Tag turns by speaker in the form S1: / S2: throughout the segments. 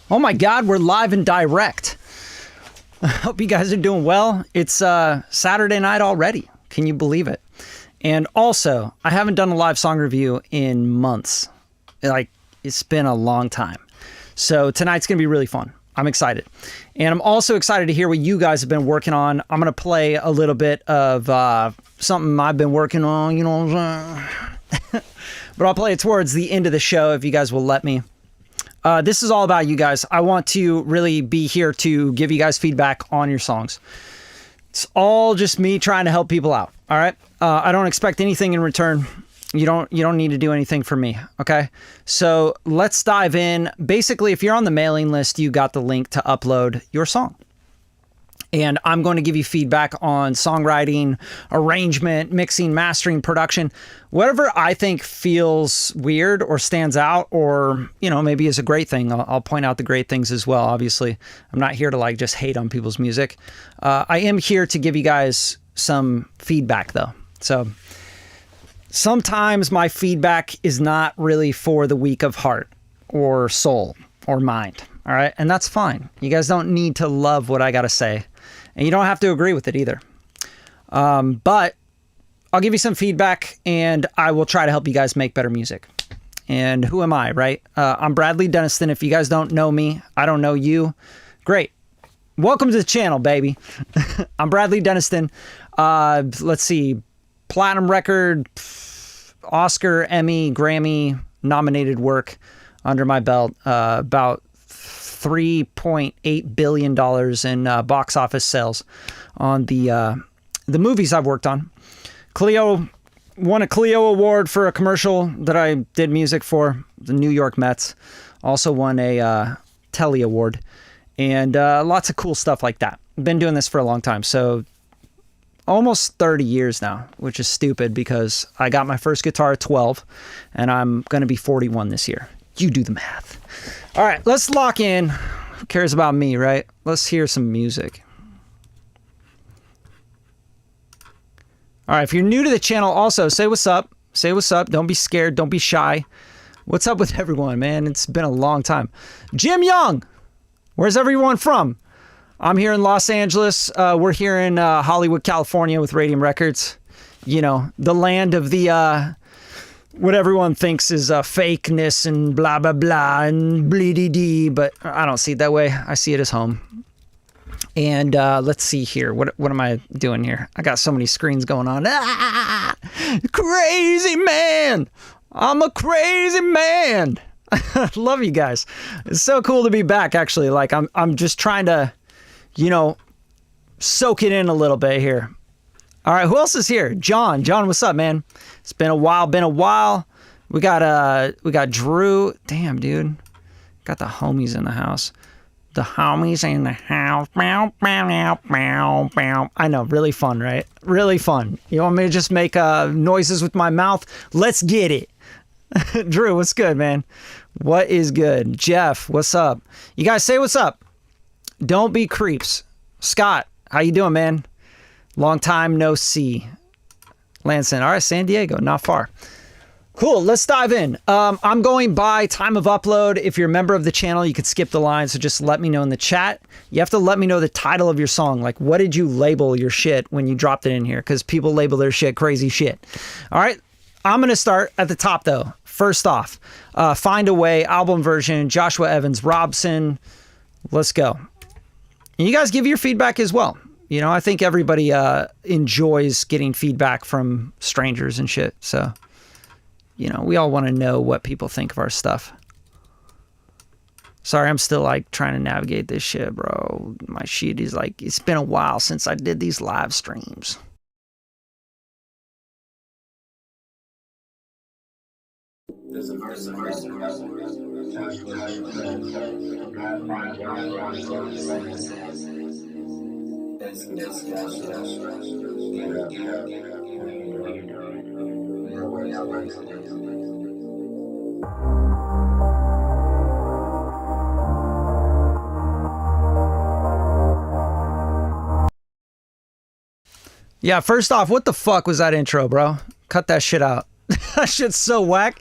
S1: Oh my God, we're live and direct. I hope you guys are doing well. It's Saturday night already. Can you believe it? And also, I haven't done a live song review in months. Like, it's been a long time. So tonight's going to be really fun. I'm excited. And I'm also excited to hear what you guys have been working on. I'm going to play a little bit of something I've been working on, you know what I'm saying? But I'll play it towards the end of the show if you guys will let me. This is all about you guys. I want to really be here to give you guys feedback on your songs. It's all just me trying to help people out. All right. I don't expect anything in return. You don't need to do anything for me. Okay. So let's dive in. Basically, if you're on the mailing list, you got the link to upload your song. And I'm going to give you feedback on songwriting, arrangement, mixing, mastering, production, whatever I think feels weird or stands out or, you know, maybe is a great thing. I'll point out the great things as well. Obviously, I'm not here to like just hate on people's music. I am here to give you guys some feedback though. So sometimes my feedback is not really for the weak of heart or soul or mind. All right. And that's fine. You guys don't need to love what I got to say. And you don't have to agree with it either. But I'll give you some feedback and I will try to help you guys make better music. And who am I, right? I'm Bradley Denniston. If you guys don't know me, I don't know you. Great. Welcome to the channel, baby. I'm Bradley Denniston. Let's see. Platinum record, Oscar, Emmy, Grammy nominated work under my belt. About $3.8 billion in box office sales on the movies I've worked on. Clio won a Clio Award for a commercial that I did music for, the New York Mets. Also won a Telly Award and lots of cool stuff like that. Been doing this for a long time, so almost 30 years now, which is stupid because I got my first guitar at 12 and I'm going to be 41 this year. You do the math. All right, let's lock in. Who cares about me, right? Let's hear some music. All right, if you're new to the channel, also say what's up. Say what's up. Don't be scared. Don't be shy. What's up with everyone, man? It's been a long time. Jim Young, where's everyone from? I'm here in Los Angeles. We're here in Hollywood, California with Radium Records. You know, the land of the... what everyone thinks is fakeness and blah, blah, blah and bleedy-dee, but I don't see it that way. I see it as home. And let's see here. What am I doing here? I got so many screens going on. Ah, crazy man. I'm a crazy man. Love you guys. It's so cool to be back, actually. Like, I'm just trying to, you know, soak it in a little bit here. All right, who else is here? John. John, what's up, man? It's been a while. We got Drew. Damn, dude. Got the homies in the house. The homies in the house. Bow, bow, bow, bow. I know, really fun, right? Really fun. You want me to just make noises with my mouth? Let's get it. Drew, what's good, man? What is good? Jeff, what's up? You guys say what's up. Don't be creeps. Scott, how you doing, man? Long time no see. Lanson. All right, San Diego, not far. Cool, let's dive in. I'm going by time of upload. If you're a member of the channel, you could skip the line, so just let me know in the chat. You have to let me know the title of your song. Like, what did you label your shit when you dropped it in here? Because people label their shit crazy shit. All right, I'm going to start at the top, though. First off, Find a Way, album version, Joshua Evans, Robson. Let's go. And you guys give your feedback as well. You know, I think everybody enjoys getting feedback from strangers and shit. So, you know, we all want to know what people think of our stuff. Sorry, I'm still like trying to navigate this shit, bro. My shit is like, it's been a while since I did these live streams. Yeah, first off, what the fuck was that intro, bro? Cut that shit out. That shit's so whack.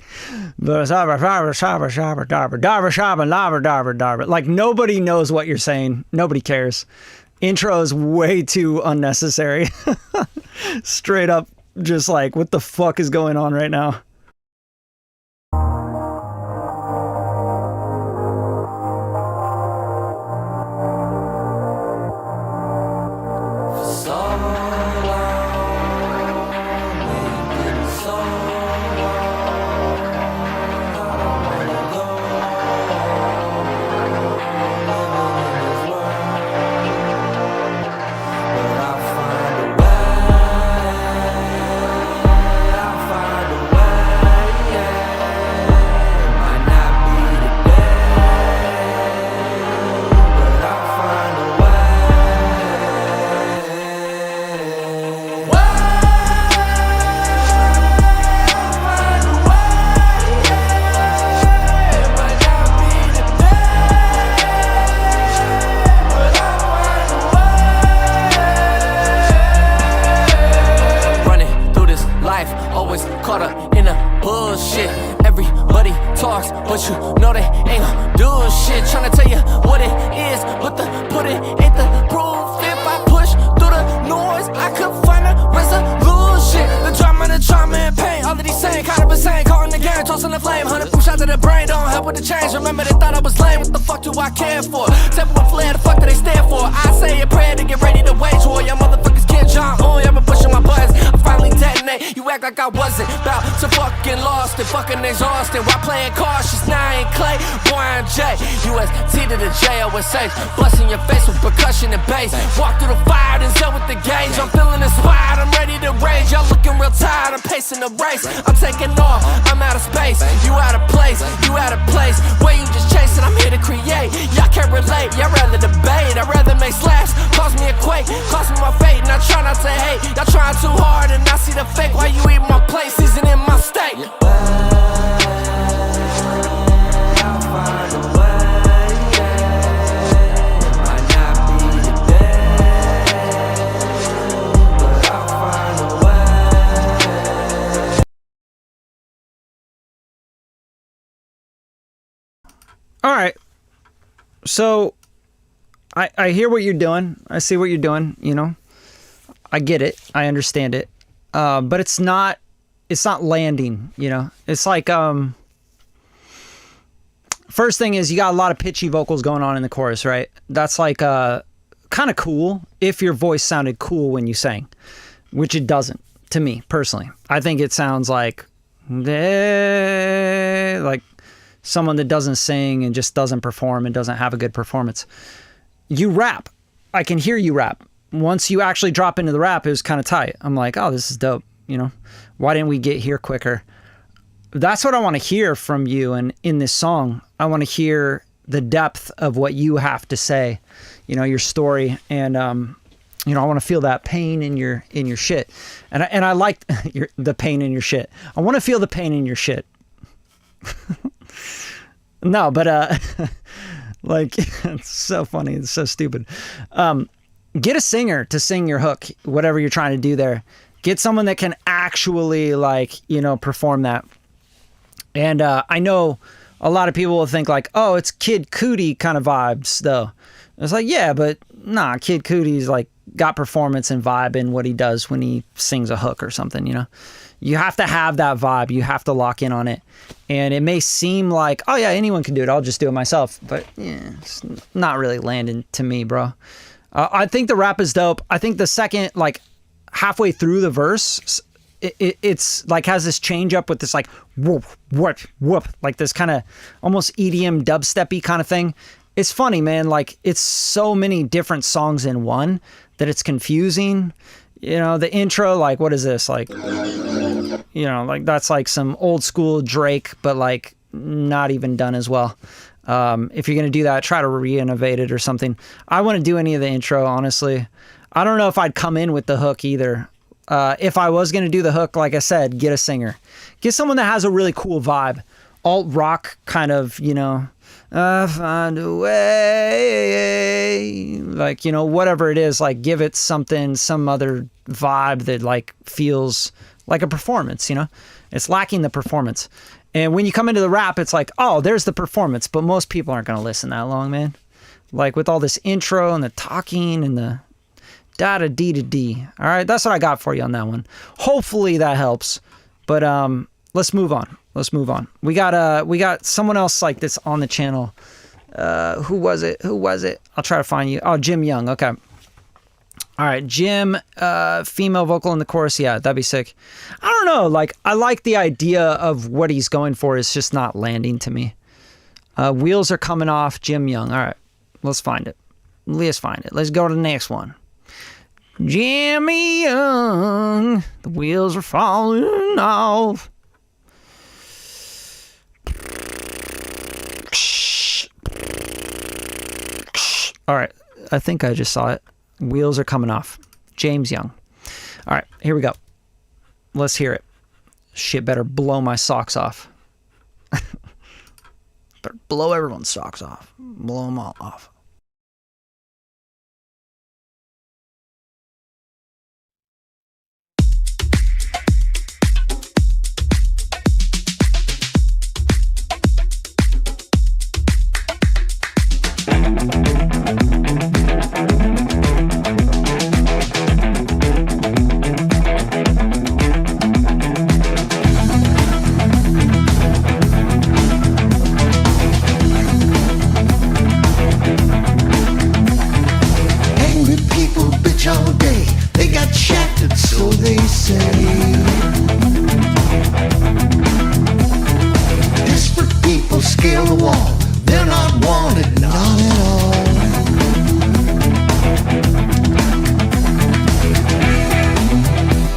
S1: Like nobody knows what you're saying. Nobody cares. Intro is way too unnecessary. Straight up, just like, what the fuck is going on right now?
S2: But you know they ain't gon' do shit. Tryna tell you what it is, but the pudding ain't the proof. If I push through the noise, I could find a resolution. The drama and pain, all of these same kind of insane. Caught in the game, tossing the flame. 100 push out to the brain, don't help with the change. Remember they thought I was lame, what the fuck do I care for? Except for flare, the fuck do they stand for? I say a prayer to get ready to wage war. Y'all motherfuckers can't jump on, y'all been pushing my buttons. I finally detonate, you act like I wasn't about to fucking lost and fucking exhausted. While playing cautious, now I ain't Clay, boy I'm J. UST to the JOSH, busting your face with percussion and bass. Walk through the fire, then sell with the gauge. I'm feeling inspired, I'm ready to rage. Y'all looking real tired, I'm pacing the race. I'm taking off, I'm out of space. You out of place, you out of place. Where you just chasing, I'm here to create. Y'all can't relate, y'all rather debate. I'd rather make slaps, cause me a quake, cost me my fate. And I try not to hate, y'all trying too hard and I see the fake. Why you eat my plate, seasoning my steak?
S1: All right. So I hear what you're doing. I see what you're doing, you know. I get it. I understand it. But it's not landing, you know. It's like first thing is you got a lot of pitchy vocals going on in the chorus, right? That's like kind of cool if your voice sounded cool when you sang, which it doesn't to me personally. I think it sounds like someone that doesn't sing and just doesn't perform and doesn't have a good performance. You rap. I can hear you rap. Once you actually drop into the rap, it was kind of tight. I'm like, oh, this is dope. You know, why didn't we get here quicker? That's what I want to hear from you. And in this song, I want to hear the depth of what you have to say, you know, your story. And, you know, I want to feel that pain in your shit. And I like the pain in your shit. I want to feel the pain in your shit. No, but like, it's so funny. It's so stupid. Get a singer to sing your hook, whatever you're trying to do there. Get someone that can actually, like, you know, perform that. And I know a lot of people will think like, oh, it's Kid Cudi kind of vibes, though. It's like, yeah, but nah, Kid Cudi's like got performance and vibe in what he does when he sings a hook or something, you know? You have to have that vibe. You have to lock in on it. And it may seem like, oh yeah, anyone can do it. I'll just do it myself. But yeah, it's not really landing to me, bro. I think the rap is dope. I think the second, like halfway through the verse, it's like has this change up with this like whoop, whoop, whoop. Like this kind of almost EDM dubstep-y kind of thing. It's funny, man. Like it's so many different songs in one that it's confusing. You know, the intro, like, what is this? Like, you know, like that's like some old school Drake, but like not even done as well. If you're going to do that, try to re-innovate it or something. I wouldn't do any of the intro, honestly. I don't know if I'd come in with the hook either. If I was going to do the hook, like I said, get a singer. Get someone that has a really cool vibe. Alt rock kind of, you know, I find a way, like, you know, whatever it is, like give it something, some other vibe that like feels like a performance, you know? It's lacking the performance. And when you come into the rap, it's like, oh, there's the performance. But most people aren't going to listen that long, man. Like with all this intro and the talking and the da-da-dee-da-dee. All right, that's what I got for you on that one. Hopefully that helps. But let's move on. Let's move on. We got someone else like this on the channel. Who was it? I'll try to find you. Oh, Jim Young. Okay. All right, Jim, female vocal in the chorus. Yeah, that'd be sick. I don't know. Like, I like the idea of what he's going for. It's just not landing to me. Wheels are coming off. Jim Young. All right, let's find it. Let's find it. Let's go to the next one. Jimmy Young. The wheels are falling off. All right, I think I just saw it. Wheels are coming off. James Young. All right, here we go. Let's hear it. Shit better blow my socks off. Better blow everyone's socks off. Blow them all off.
S3: All day, they got shattered, so they say. Desperate people scale the wall, they're not wanted, not at all.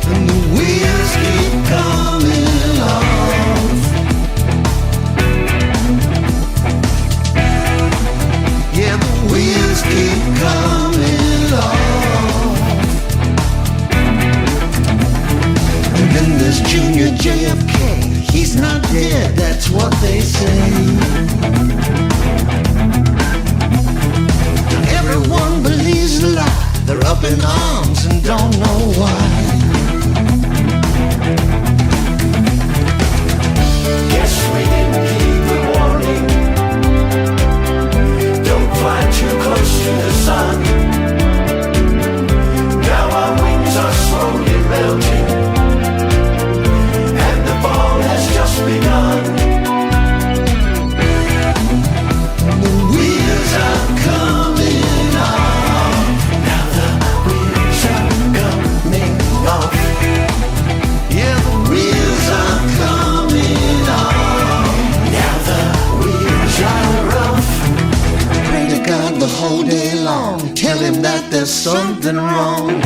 S3: And the wheels keep coming off. Yeah, the wheels keep coming off. And there's Junior JFK, he's not dead, that's what they say. Everyone believes a lie, they're up in arms and don't know why. Guess we didn't heed the warning. Don't fly too close to the sun. Now our wings are slowly melting. Begun. The wheels are coming off. Now the wheels are coming off. Yeah, the wheels are coming off. Now the wheels are rough. Pray to God the whole day long. Tell him that there's something wrong.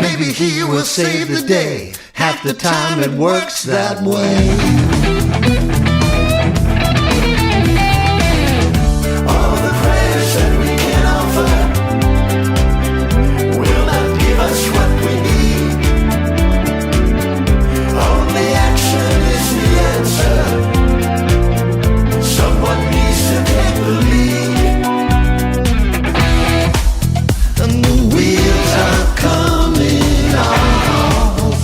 S3: Maybe he will save the day. Half the time it works that way. All the prayers that we can offer will not give us what we need. Only action is the answer. Someone needs to take the lead. And the wheels are coming off.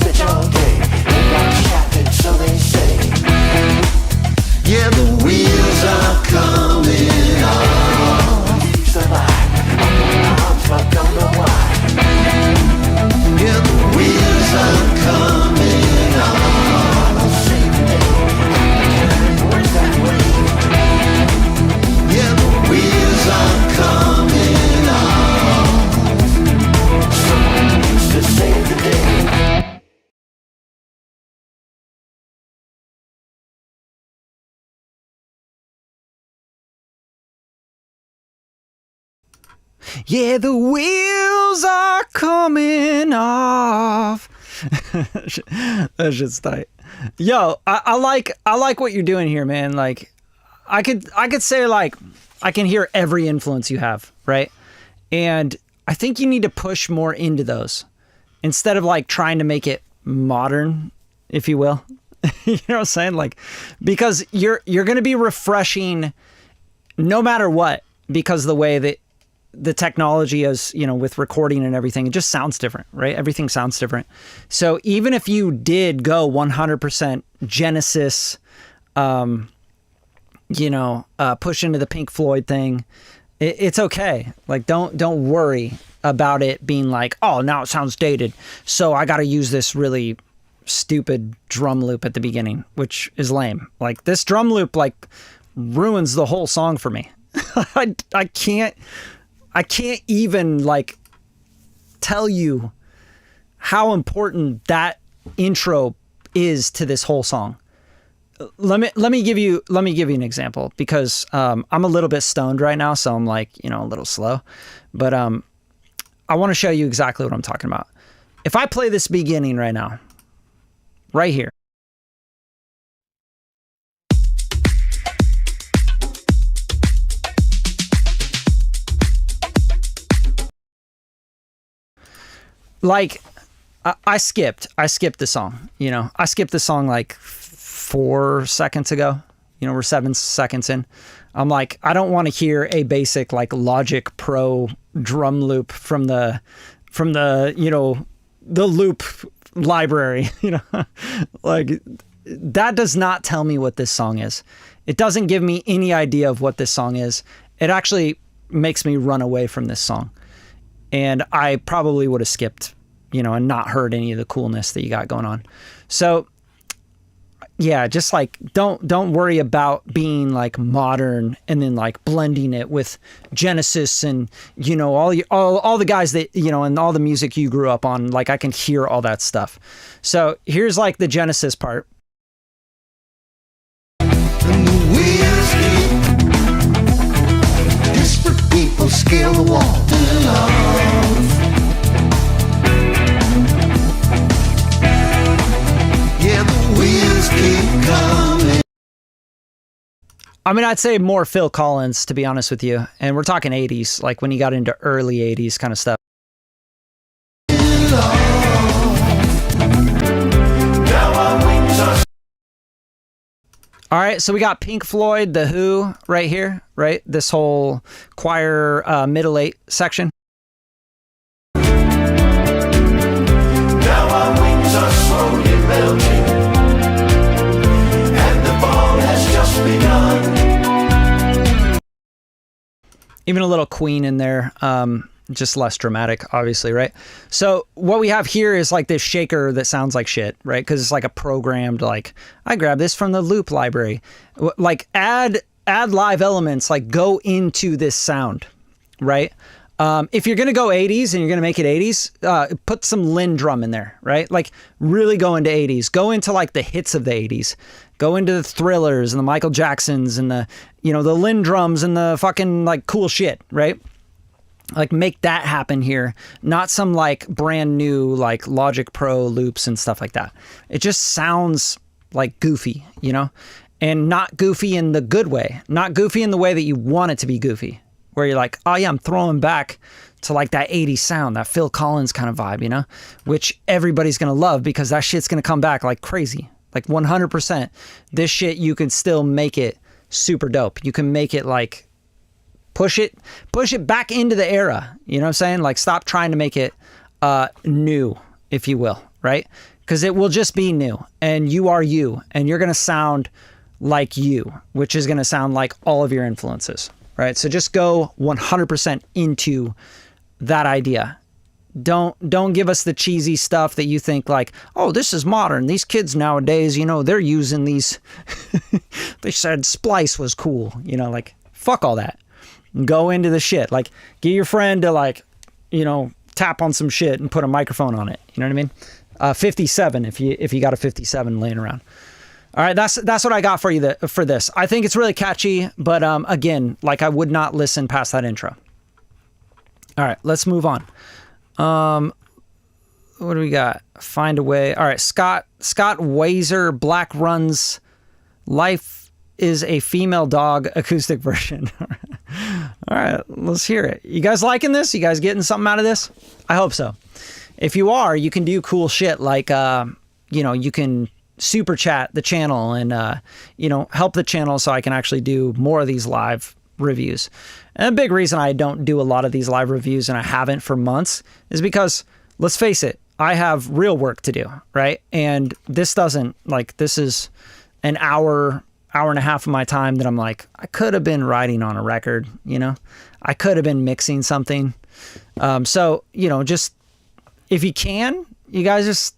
S3: Bitch all day, they got shattered, so they say. Yeah, the wheels are coming off. Leaves are light, up in my arms, but don't know why. Yeah, the wheels are coming off. Save the day, where's that way? Yeah, the wheels are coming off. Someone needs to save the day.
S1: Yeah, the wheels are coming off. That's just tight. Yo, I like what you're doing here, man. Like, I could say, like, I can hear every influence you have, right? And I think you need to push more into those instead of like trying to make it modern, if you will. You know what I'm saying? Like, because you're going to be refreshing no matter what, because of the way that the technology as, you know, with recording and everything, it just sounds different, right? Everything sounds different. So even if you did go 100% Genesis, you know, push into the Pink Floyd thing, it's okay. Like, don't worry about it being like, oh, now it sounds dated, so I got to use this really stupid drum loop at the beginning, which is lame. Like, this drum loop like ruins the whole song for me. I can't even like tell you how important that intro is to this whole song. Let me give you an example, because I'm a little bit stoned right now, so I'm like, you know, a little slow, but I want to show you exactly what I'm talking about. If I play this beginning right now, right here. Like, I skipped the song, you know, I skipped the song like 4 seconds ago, you know, we're 7 seconds in. I'm like, I don't want to hear a basic like Logic Pro drum loop from the, you know, the loop library, you know, like that does not tell me what this song is. It doesn't give me any idea of what this song is. It actually makes me run away from this song. And I probably would have skipped, you know, and not heard any of the coolness that you got going on. So yeah, just like don't worry about being like modern and then like blending it with Genesis and, you know, all the guys that, you know, and all the music you grew up on. Like, I can hear all that stuff. So here's like the Genesis part.
S3: And the wheels keep disparate people scale the wall. Yeah, the wheels keep coming.
S1: I mean, I'd say more Phil Collins, to be honest with you. And we're talking 80s, like when he got into early 80s kind of stuff. All right, so we got Pink Floyd, The Who right here, right? This whole choir middle 8 section.
S3: Now our wings are slowly melting, and the ball has just begun.
S1: Even a little Queen in there, just less dramatic, obviously, right? So what we have here is like this shaker that sounds like shit, right? Because it's like a programmed, like, I grabbed this from the loop library. Like, add live elements, like go into this sound, right? If you're going to go 80s and you're going to make it 80s, put some Lynn drum in there, right? Like, really go into 80s. Go into like the hits of the 80s. Go into the Thrillers and the Michael Jacksons and the, you know, the Lynn drums and the fucking like cool shit, right? Like, make that happen here, not some like brand new like Logic Pro loops and stuff like that. It just sounds like goofy, you know, and not goofy in the good way, not goofy in the way that you want it to be goofy, where you're like, oh yeah, I'm throwing back to like that 80s sound, that Phil Collins kind of vibe, you know, which everybody's going to love because that shit's going to come back like crazy, like 100%. This shit, you can still make it super dope. You can make it like, push it back into the era. You know what I'm saying? Like, stop trying to make it new, if you will, right? Because it will just be new, and you are you, and you're going to sound like you, which is going to sound like all of your influences, right? So just go 100% into that idea. Don't give us the cheesy stuff that you think like, oh, this is modern. These kids nowadays, you know, they're using these. They said Splice was cool, you know, like, fuck all that. Go into the shit. Like, get your friend to like, you know, tap on some shit and put a microphone on it. You know what I mean? 57 if you got a 57 laying around. All right, that's what I got for you for this. I think it's really catchy, but again, like, I would not listen past that intro. All right, let's move on. What do we got? Find a Way. All right, Scott Wazer, Black Runs, Life is a Female Dog acoustic version. All right, let's hear it. You guys liking this? You guys getting something out of this? I hope so. If you are, you can do cool shit like, you know, you can super chat the channel and, you know, help the channel so I can actually do more of these live reviews. And a big reason I don't do a lot of these live reviews, and I haven't for months, is because, let's face it, I have real work to do, right? And this doesn't, like, this is an hour and a half of my time that I'm like, I could have been writing on a record, you know? I could have been mixing something. So, you know, just, if you can, you guys just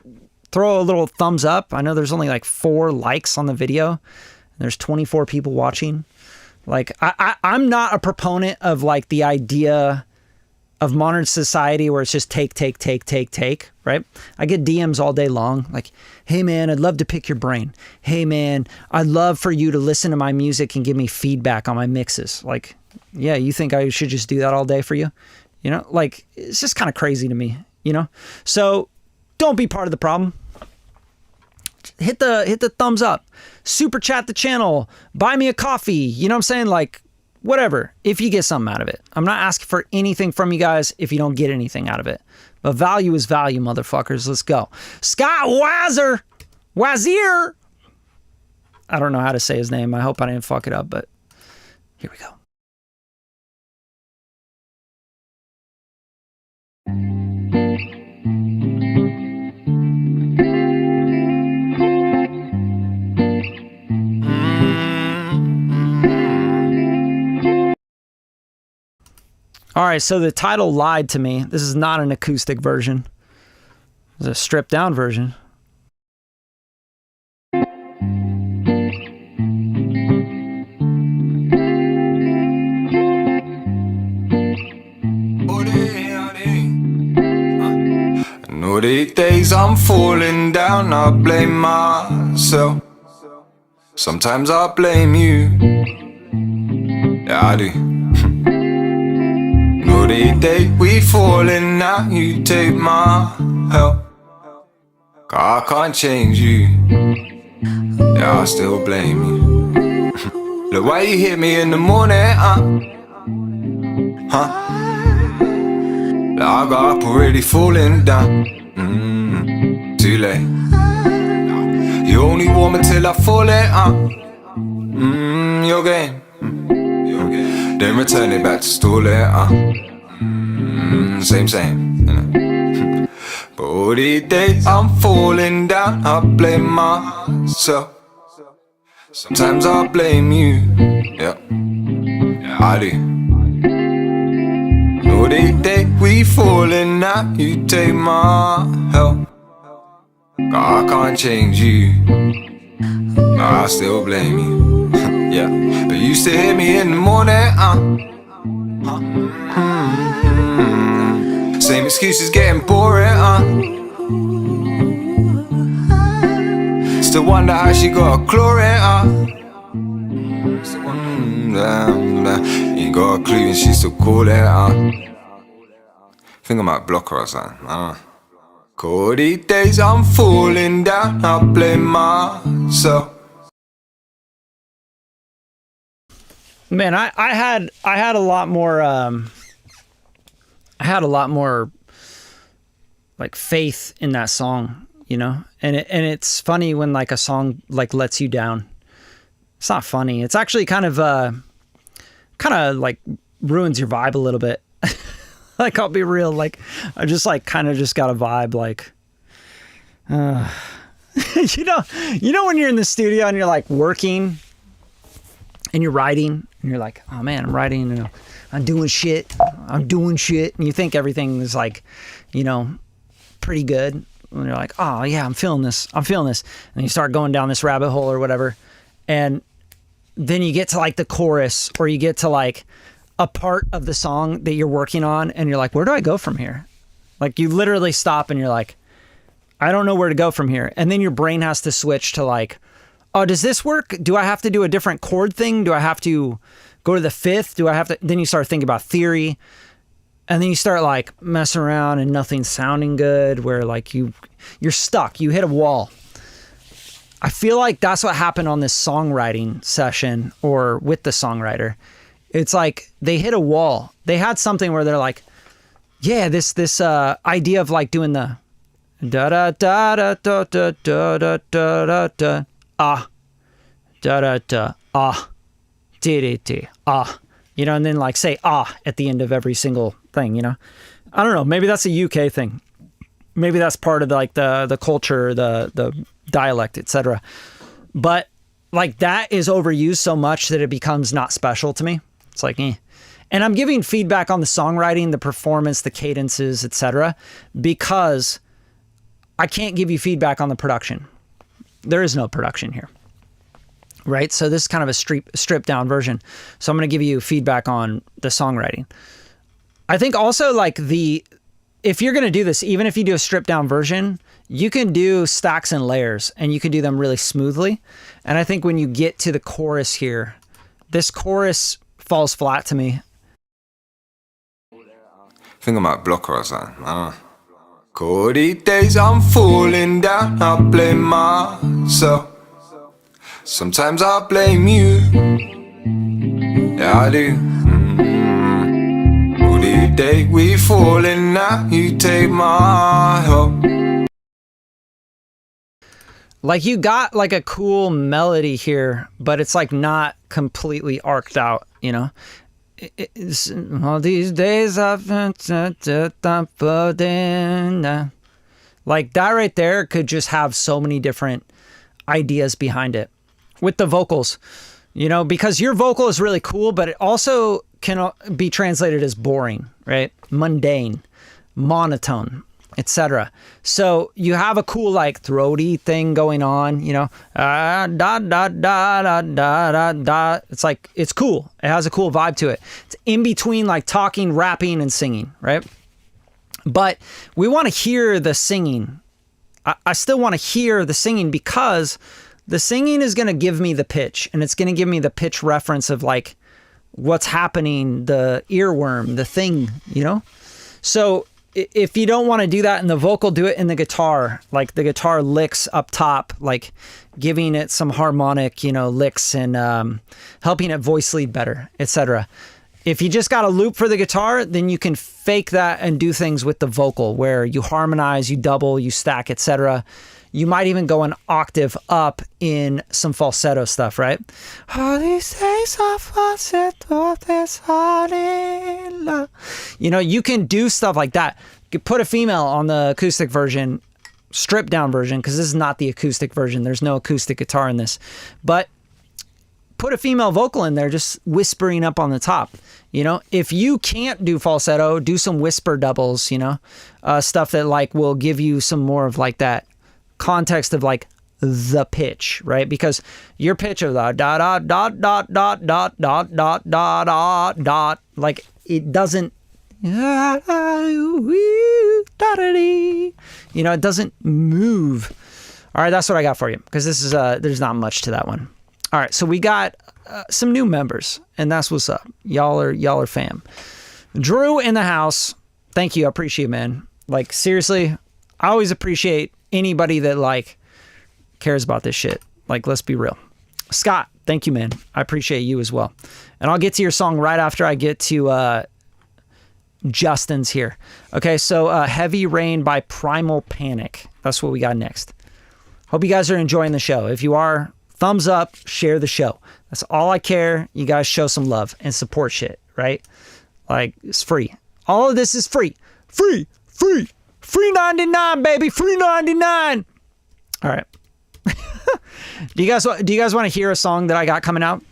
S1: throw a little thumbs up. I know there's only like 4 likes on the video, and there's 24 people watching. Like, I'm not a proponent of like the idea of modern society where it's just take, right? I get DMs all day long, like, hey man, I'd love to pick your brain. Hey man, I'd love for you to listen to my music and give me feedback on my mixes. Like, yeah, you think I should just do that all day for you? You know, like, it's just kind of crazy to me, you know? So don't be part of the problem. Hit the thumbs up, super chat the channel, buy me a coffee. You know what I'm saying? Like, whatever, if you get something out of it. I'm not asking for anything from you guys if you don't get anything out of it. But value is value, motherfuckers. Let's go. Scott Wazir. I don't know how to say his name. I hope I didn't fuck it up, but here we go. All right, so the title lied to me. This is not an acoustic version. It's a stripped down version.
S4: Know these days I'm falling down, I blame myself. Sometimes I blame you. Yeah, I do. Know these days we falling out, you take my help. 'Cause I can't change you. Yeah, I still blame you. Look, why you hit me in the morning, huh? Like, I got up already falling down. Too late. You only want me till I fall in, your game. Then return it back to stall it, same, you know. But all these days I'm falling down, I blame myself. Sometimes I blame you, yeah, I do. All these days we falling out, you take my help. 'Cause I can't change you, no, I still blame you. Yeah, but you still hit me in the morning, Same excuses getting boring, Still wonder how she got a claw in, Ain't got a clue and she still calling, Think I might block her or something, I don't know. 'Cause all these days I'm falling down, I blame myself.
S1: Man, I had a lot more like faith in that song, you know? And it's funny when like a song like lets you down. It's not funny. It's actually kind of like ruins your vibe a little bit. Like, I'll be real, like I just like kind of just got a vibe like you know when you're in the studio and you're like working and you're writing and you're like, oh man, I'm writing, you know, I'm doing shit, and you think everything is like, you know, pretty good, and you're like, oh yeah, I'm feeling this, and you start going down this rabbit hole or whatever, and then you get to like the chorus, or you get to like a part of the song that you're working on, and you're like, where do I go from here? Like, you literally stop and you're like, I don't know where to go from here. And then your brain has to switch to like, oh, does this work? Do I have to do a different chord thing? Do I have to go to the fifth? Do I have to? Then you start thinking about theory, and then you start like messing around and nothing's sounding good, where like you're stuck. You hit a wall. I feel like that's what happened on this songwriting session, or with the songwriter. It's like they hit a wall. They had something where they're like, yeah, this idea of like doing the da da da da da da da da da da da da da da dee dee dee you know, and then like say ah at the end of every single thing, you know. I don't know, maybe that's a UK thing. Maybe that's part of like the culture, the dialect, etc. But like that is overused so much that it becomes not special to me. It's like, eh. And I'm giving feedback on the songwriting, the performance, the cadences, etc. because I can't give you feedback on the production. There is no production here. Right? So this is kind of a stripped down version. So I'm going to give you feedback on the songwriting. I think also like if you're going to do this, even if you do a stripped down version, you can do stacks and layers and you can do them really smoothly. And I think when you get to the chorus here, this chorus falls flat to me.
S4: I think I might block her or something. I don't know. Cold these days I'm falling down, I blame myself. Sometimes I blame you. Yeah, I do. Cold these days we falling out, you take my help.
S1: Like you got like a cool melody here, but it's like not completely arced out, you know? It's, all these days I've like that right there could just have so many different ideas behind it with the vocals, you know, because your vocal is really cool, but it also can be translated as boring, right? Mundane, monotone, etc. So you have a cool like throaty thing going on, you know, It's like, it's cool. It has a cool vibe to it. It's in between like talking, rapping, and singing, right? But we want to hear the singing. I still want to hear the singing because the singing is going to give me the pitch, and it's going to give me the pitch reference of like what's happening, the earworm, the thing, you know? So if you don't want to do that in the vocal, do it in the guitar, like the guitar licks up top, like giving it some harmonic, you know, licks and helping it voice lead better, etc. If you just got a loop for the guitar, then you can fake that and do things with the vocal where you harmonize, you double, you stack, etc. You might even go an octave up in some falsetto stuff, right? All these days of falsetto, there's heart in love. You know, you can do stuff like that. You could put a female on the acoustic version, stripped down version, because this is not the acoustic version. There's no acoustic guitar in this. But put a female vocal in there, just whispering up on the top. You know, if you can't do falsetto, do some whisper doubles, you know, stuff that like will give you some more of like that context of like the pitch, right? Because your pitch of the dot dot dot dot dot dot dot dot dot dot, like it doesn't, you know, it doesn't move. All right, that's what I got for you because this is there's not much to that one. All right, so we got some new members, and that's what's up. Y'all are fam. Drew in the house. Thank you, I appreciate it, man. Like seriously, I always appreciate anybody that like cares about this shit. Like, let's be real. Scott, thank you, man. I appreciate you as well. And I'll get to your song right after I get to Justin's here. Okay, so Heavy Rain by Primal Panic. That's what we got next. Hope you guys are enjoying the show. If you are, thumbs up, share the show. That's all I care. You guys show some love and support shit, right? Like, it's free. All of this is free. Free. Free 99, baby. Free 99. All right. Do you guys want to hear a song that I got coming out?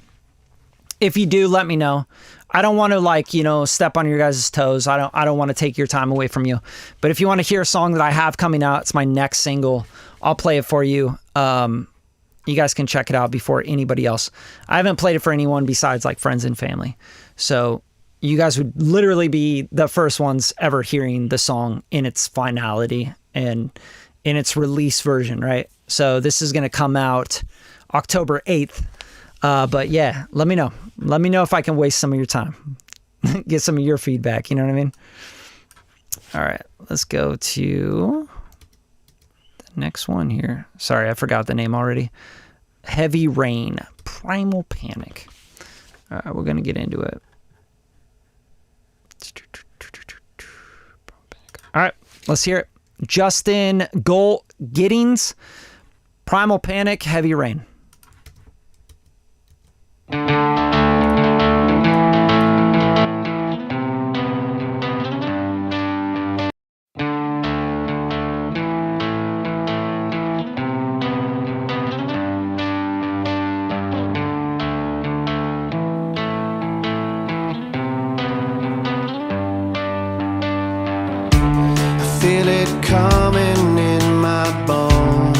S1: If you do, let me know. I don't want to like, you know, step on your guys' toes. I don't want to take your time away from you. But if you want to hear a song that I have coming out, it's my next single. I'll play it for you. You guys can check it out before anybody else. I haven't played it for anyone besides like friends and family. So you guys would literally be the first ones ever hearing the song in its finality and in its release version, right? So this is going to come out October 8th. But yeah, let me know. Let me know if I can waste some of your time. Get some of your feedback, you know what I mean? All right, let's go to the next one here. Sorry, I forgot the name already. Heavy Rain, Primal Panic. All right, we're going to get into it. All right, let's hear it. Justin Giddings, Primal Panic, Heavy Rain.
S3: it coming in my bones.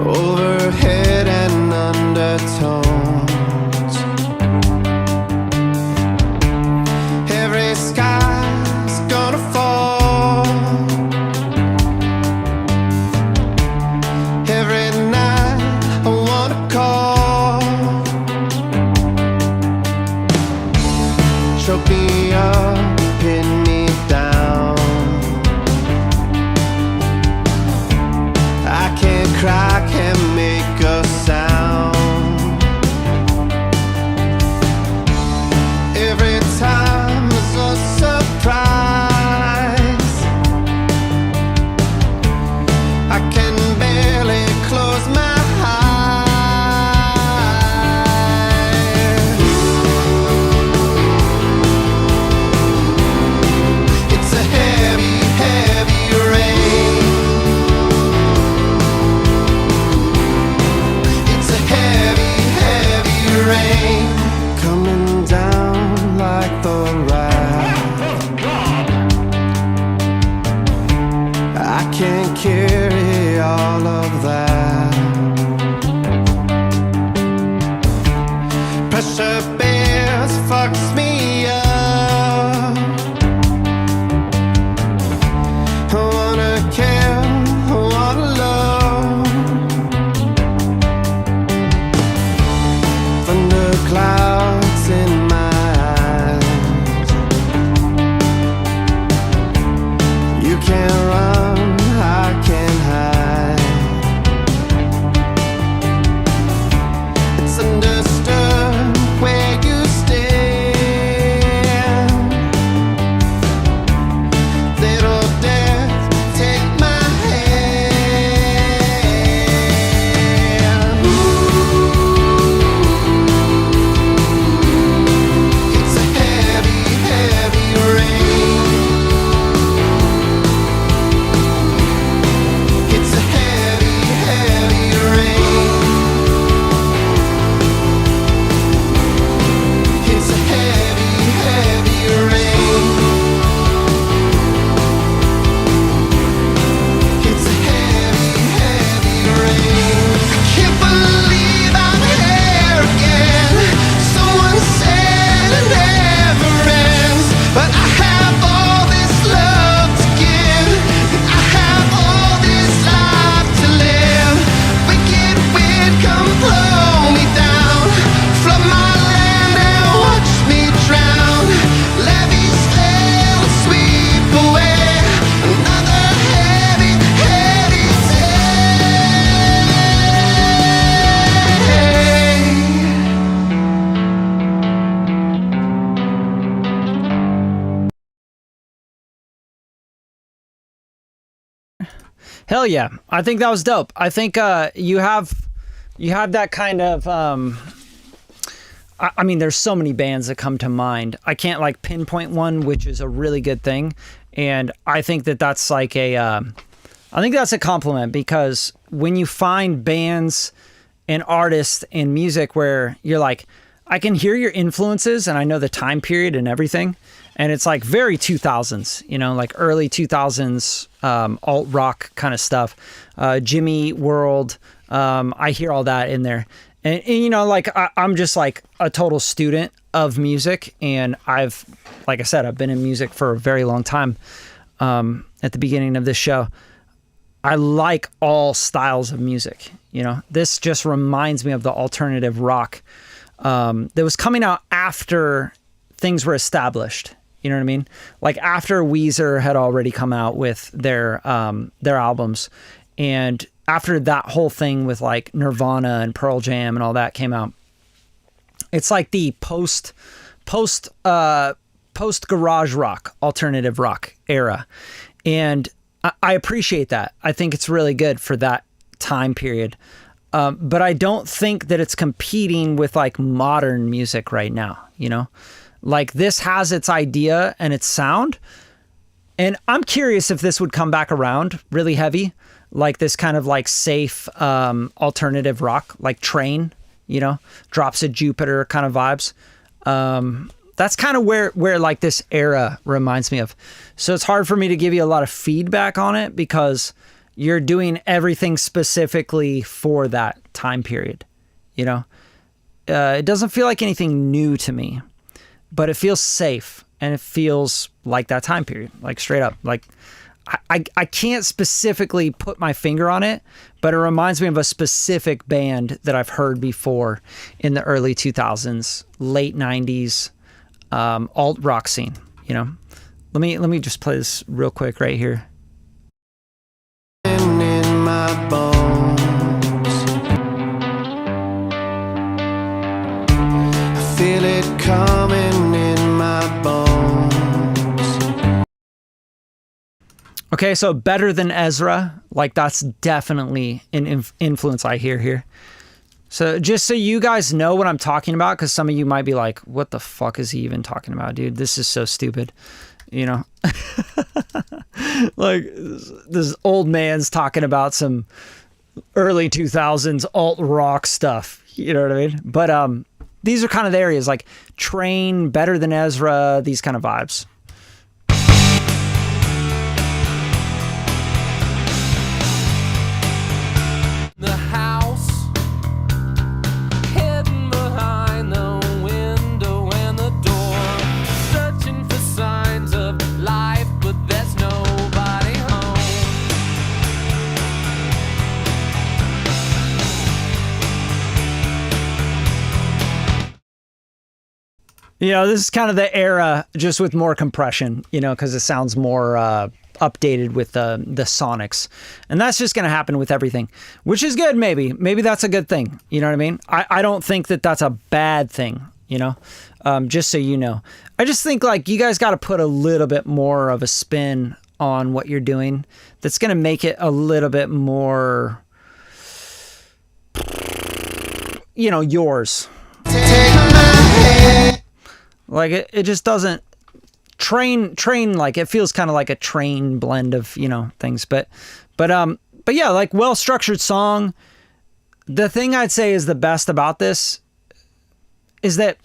S3: Overhead and undertones. Every sky's gonna fall. Every night I wanna call. Choke me up, pin me down. I can't cry, can't make a sound. Every time is a surprise. I can barely close my eyes. It's a heavy, heavy rain. It's a heavy, heavy rain coming down like the wrath. I can't carry all of that. Pressure bears fucks me up. I wanna care, I wanna love. Thunder clouds in my eyes. You can't run, I can't hide. It's understood where you stand. Little death, take my hand. It's a heavy, heavy rain. It's a heavy, heavy rain. It's a heavy, heavy rain. It's a heavy, heavy rain. I can't believe I'm here again. Someone said it never ends, but I have all this love to give. I have all this life to live. Wicked wind, come blow me down. Flood my land and watch me drown. Levees fail to sweep away another heavy, heavy
S1: Hell yeah. I think that was dope. I think you have that kind of I mean, there's so many bands that come to mind. I can't like pinpoint one, which is a really good thing. And I think that that's like I think that's a compliment, because when you find bands and artists and music where you're like, I can hear your influences and I know the time period and everything. And it's like very 2000s, you know, like early 2000s alt rock kind of stuff. Jimmy World, I hear all that in there. And you know, like I'm just like a total student of music, and like I said, I've been in music for a very long time. At the beginning of this show, I like all styles of music. You know, this just reminds me of the alternative rock that was coming out after things were established. You know what I mean? Like after Weezer had already come out with their albums, and after that whole thing with like Nirvana and Pearl Jam and all that came out, it's like the post garage rock, alternative rock era. And I appreciate that. I think it's really good for that time period. But I don't think that it's competing with like modern music right now, you know? Like this has its idea and its sound. And I'm curious if this would come back around really heavy, like this kind of like safe alternative rock, like Train, you know, Drops of Jupiter kind of vibes. that's kind of where like this era reminds me of. So it's hard for me to give you a lot of feedback on it because you're doing everything specifically for that time period, you know? It doesn't feel like anything new to me, but it feels safe and it feels like that time period, like straight up. Like I can't specifically put my finger on it, but it reminds me of a specific band that I've heard before in the early 2000s, late 90s, alt rock scene, you know? Let me just play this real quick right here.
S3: In my bones, I feel it coming in my bones.
S1: Okay, so Better Than Ezra, like that's definitely an influence I hear here. So just so you guys know what I'm talking about, because some of you might be like, what the fuck is he even talking about, dude? This is so stupid, you know? Like, this old man's talking about some early 2000s alt rock stuff, you know what I mean? But these are kind of the areas, like Train, Better Than Ezra, these kind of vibes.
S2: The house hidden behind the window and the door, searching for signs of life, but there's nobody home.
S1: You know, this is kind of the era just with more compression, you know, because it sounds more updated with the sonics. And that's just going to happen with everything, which is good, maybe. Maybe that's a good thing. You know what I mean? I don't think that that's a bad thing, you know, just so you know. I just think, like, you guys got to put a little bit more of a spin on what you're doing that's going to make it a little bit more, you know, yours. Like, it just doesn't train like it feels kind of like a Train blend of, you know, things, but yeah, like well-structured song. The thing I'd say is the best about this is that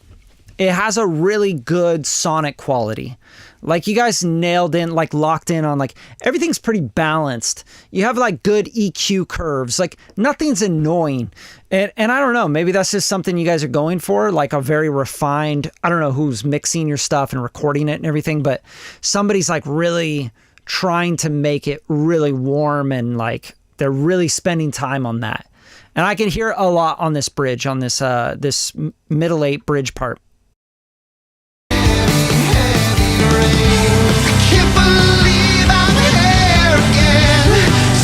S1: it has a really good sonic quality. Like, you guys nailed in, like locked in on, like, everything's pretty balanced. You have like good EQ curves, like nothing's annoying. And I don't know, maybe that's just something you guys are going for, like a very refined, I don't know who's mixing your stuff and recording it and everything, but somebody's like really trying to make it really warm and like they're really spending time on that. And I can hear a lot on this bridge, on this this middle 8 bridge part.
S3: Can't believe I'm here again.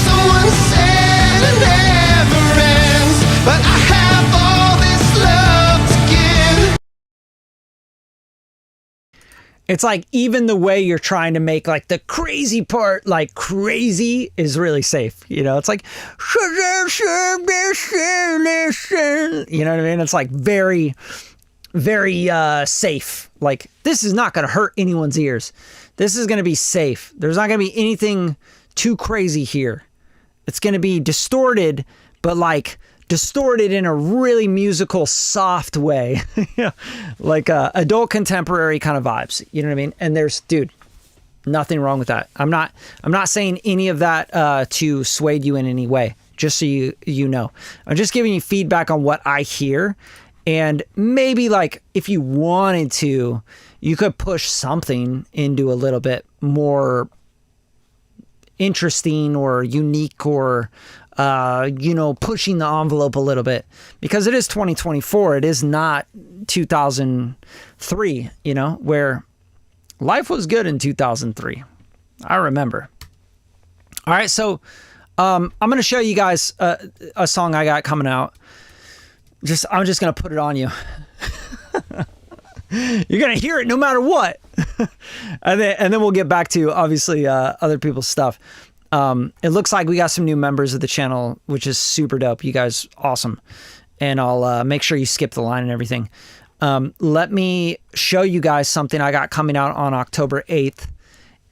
S3: Someone said it never ends, but I have all this love to give.
S1: It's like even the way you're trying to make like the crazy part like crazy is really safe. You know, it's like, you know what I mean? It's like very, very safe. Like, this is not going to hurt anyone's ears. This is going to be safe. There's not going to be anything too crazy here. It's going to be distorted, but like distorted in a really musical, soft way. Like adult contemporary kind of vibes. You know what I mean? And there's, dude, nothing wrong with that. I'm not saying any of that to sway you in any way. Just so you know. I'm just giving you feedback on what I hear. And maybe like if you wanted to, you could push something into a little bit more interesting or unique or, you know, pushing the envelope a little bit, because it is 2024. It is not 2003, you know, where life was good in 2003. I remember. All right. So, I'm going to show you guys a song I got coming out. I'm just going to put it on you. You're going to hear it no matter what. and then we'll get back to, obviously, other people's stuff. It looks like we got some new members of the channel, which is super dope. You guys, awesome. And I'll make sure you skip the line and everything. Let me show you guys something I got coming out on October 8th.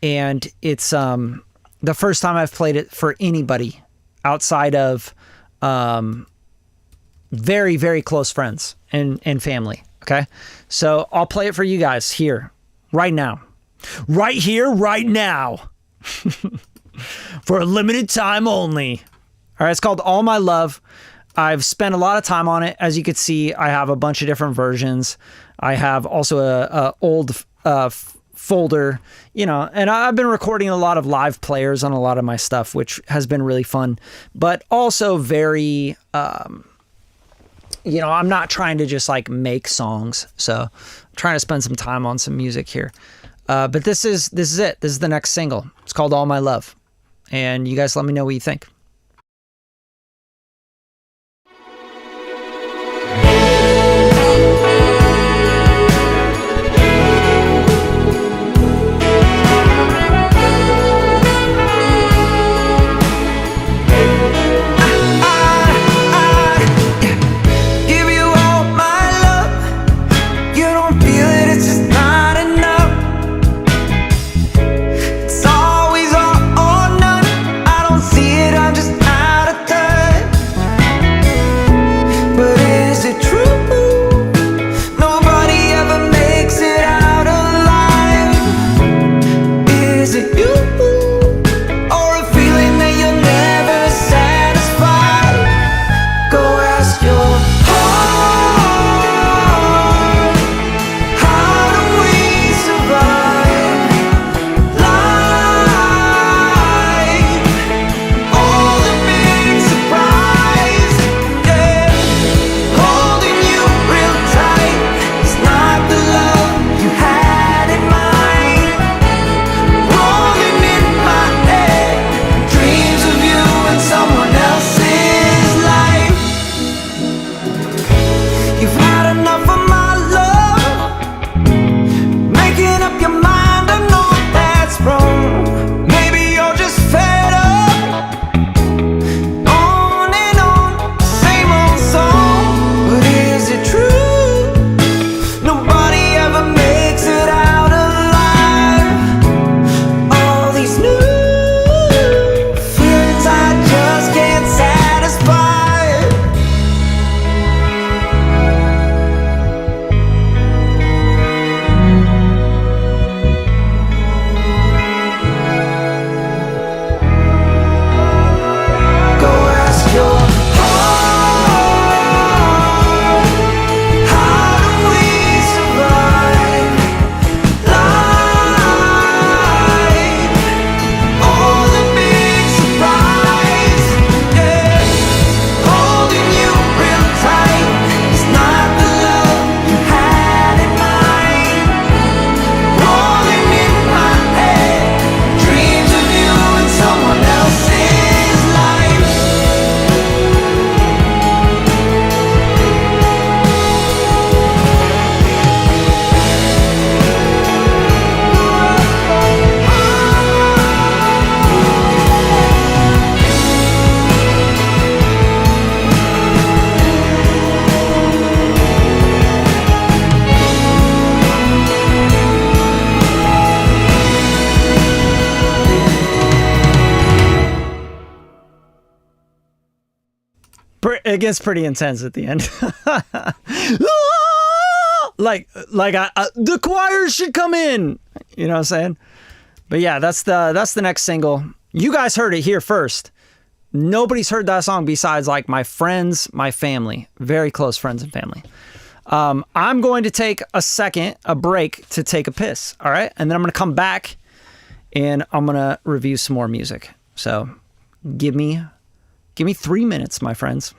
S1: And it's the first time I've played it for anybody outside of very, very close friends and family. Okay? So I'll play it for you guys here, right now. Right here, right now. For a limited time only. All right, it's called All My Love. I've spent a lot of time on it. As you can see, I have a bunch of different versions. I have also a old folder, you know, and I've been recording a lot of live players on a lot of my stuff, which has been really fun, but also very, you know, I'm not trying to just like make songs. So I'm trying to spend some time on some music here. But this is it. This is the next single. It's called All My Love. And you guys let me know what you think. It gets pretty intense at the end. like the choir should come in. You know what I'm saying? But yeah, that's the next single. You guys heard it here first. Nobody's heard that song besides like my friends, my family, very close friends and family. I'm going to take a break to take a piss. All right. And then I'm going to come back and I'm going to review some more music. So give me 3 minutes, my friends.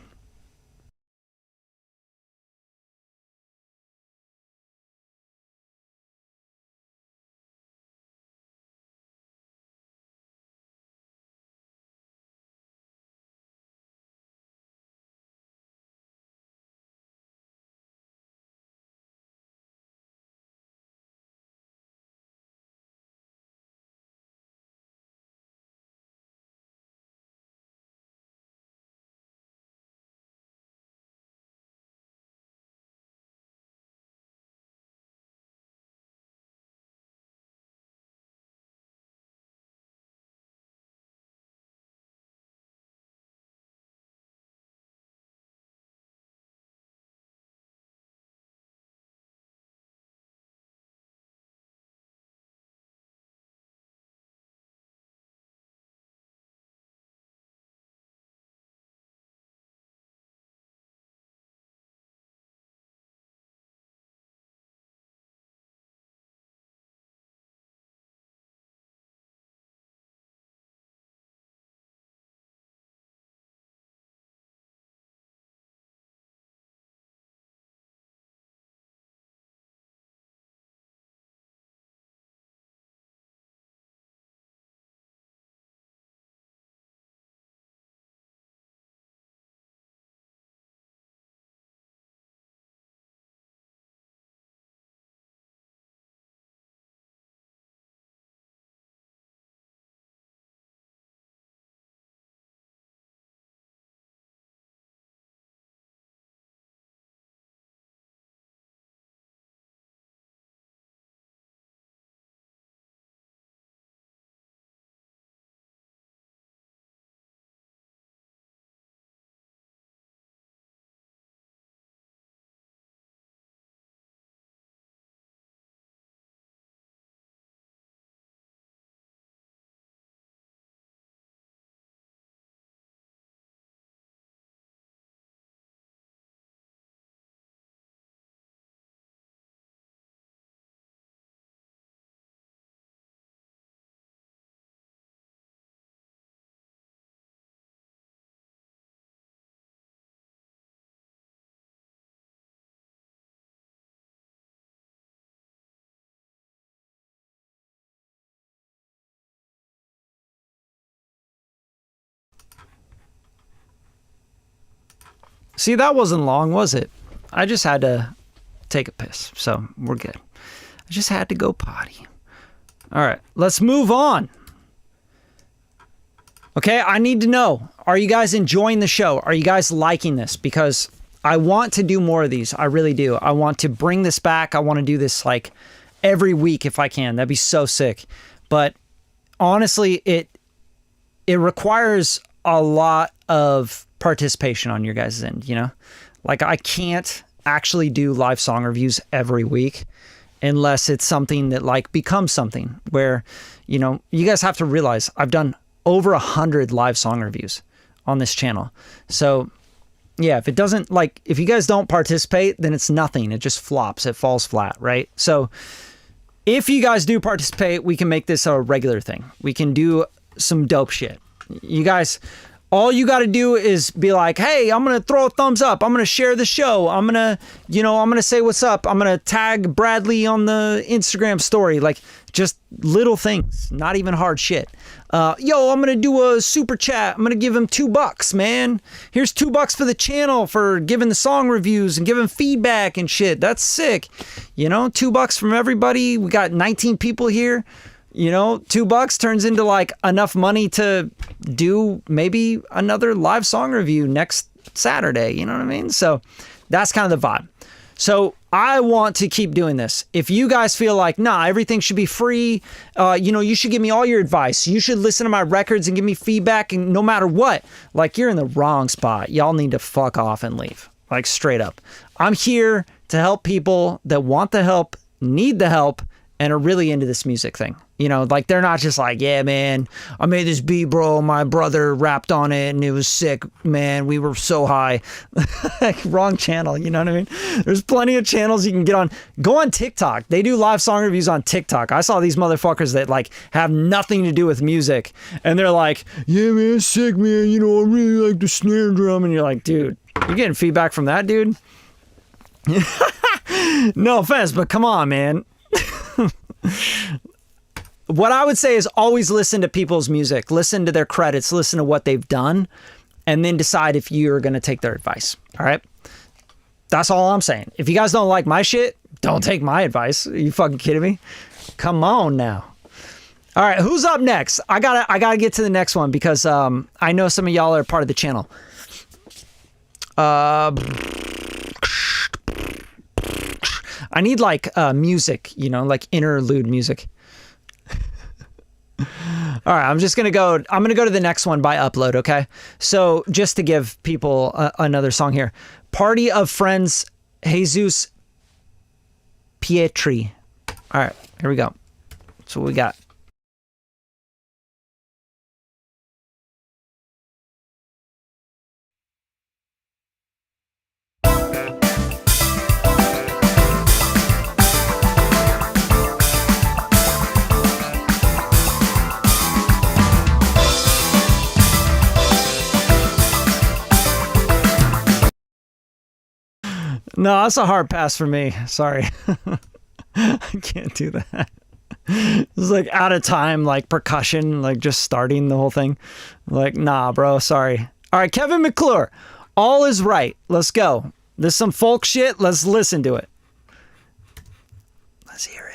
S1: See, that wasn't long, was it? I just had to take a piss, so we're good. I just had to go potty. All right, let's move on. Okay, I need to know, are you guys enjoying the show? Are you guys liking this? Because I want to do more of these. I really do. I want to bring this back. I want to do this like every week if I can. That'd be so sick. But honestly, it requires a lot of participation on your guys' end, you know? Like I can't actually do live song reviews every week unless it's something that like becomes something where, you know, you guys have to realize I've done over 100 live song reviews on this channel. So yeah, if it doesn't like, if you guys don't participate, then it's nothing. It just flops. It falls flat, right? So if you guys do participate, we can make this a regular thing. We can do some dope shit. You guys, all you got to do is be like, hey, I'm going to throw a thumbs up. I'm going to share the show. I'm going to, you know, I'm going to say what's up. I'm going to tag Bradley on the Instagram story. Like just little things, not even hard shit. Yo, I'm going to do a super chat. I'm going to give him $2, man. Here's $2 for the channel for giving the song reviews and giving feedback and shit. That's sick. You know, $2 from everybody. We got 19 people here. You know, $2 turns into like enough money to do maybe another live song review next Saturday. You know what I mean? So that's kind of the vibe. So I want to keep doing this. If you guys feel like, nah, everything should be free, you know, you should give me all your advice. You should listen to my records and give me feedback and no matter what, like you're in the wrong spot. Y'all need to fuck off and leave. Like straight up. I'm here to help people that want the help, need the help, and are really into this music thing. You know, like they're not just like, yeah, man, I made this beat, bro. My brother rapped on it and it was sick, man. We were so high. Like, wrong channel, you know what I mean? There's plenty of channels you can get on. Go on TikTok. They do live song reviews on TikTok. I saw these motherfuckers that like have nothing to do with music. And they're like, yeah, man, it's sick, man. You know, I really like the snare drum. And you're like, dude, you're getting feedback from that dude? No offense, but come on, man. What I would say is always listen to people's music, listen to their credits, listen to what they've done, and then decide if you're going to take their advice. All right. That's all I'm saying. If you guys don't like my shit, don't take my advice. Are you fucking kidding me? Come on now. All right. Who's up next? I gotta get to the next one because, I know some of y'all are part of the channel. I need like music, you know, like interlude music. All right, I'm going to go to the next one by upload, okay? So just to give people another song here. Party of Friends, Jesus Pietri. All right, here we go. That's what we got. No, that's a hard pass for me. Sorry. I can't do that. This is like out of time, like percussion, like just starting the whole thing. Like, nah, bro, sorry. All right, Kevin McClure. All is right. Let's go. There's some folk shit. Let's listen to it. Let's hear it.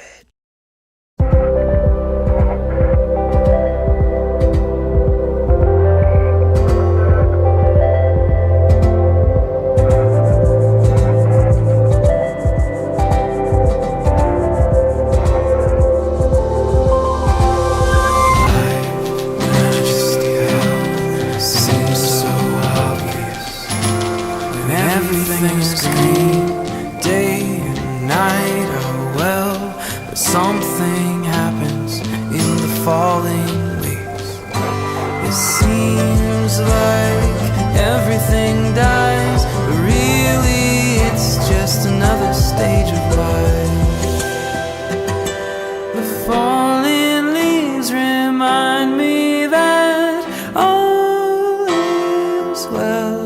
S2: Everything's clean, day and night are well, but something happens in the falling leaves. It seems like everything dies, but really it's just another stage of life. The falling leaves remind me that all is well.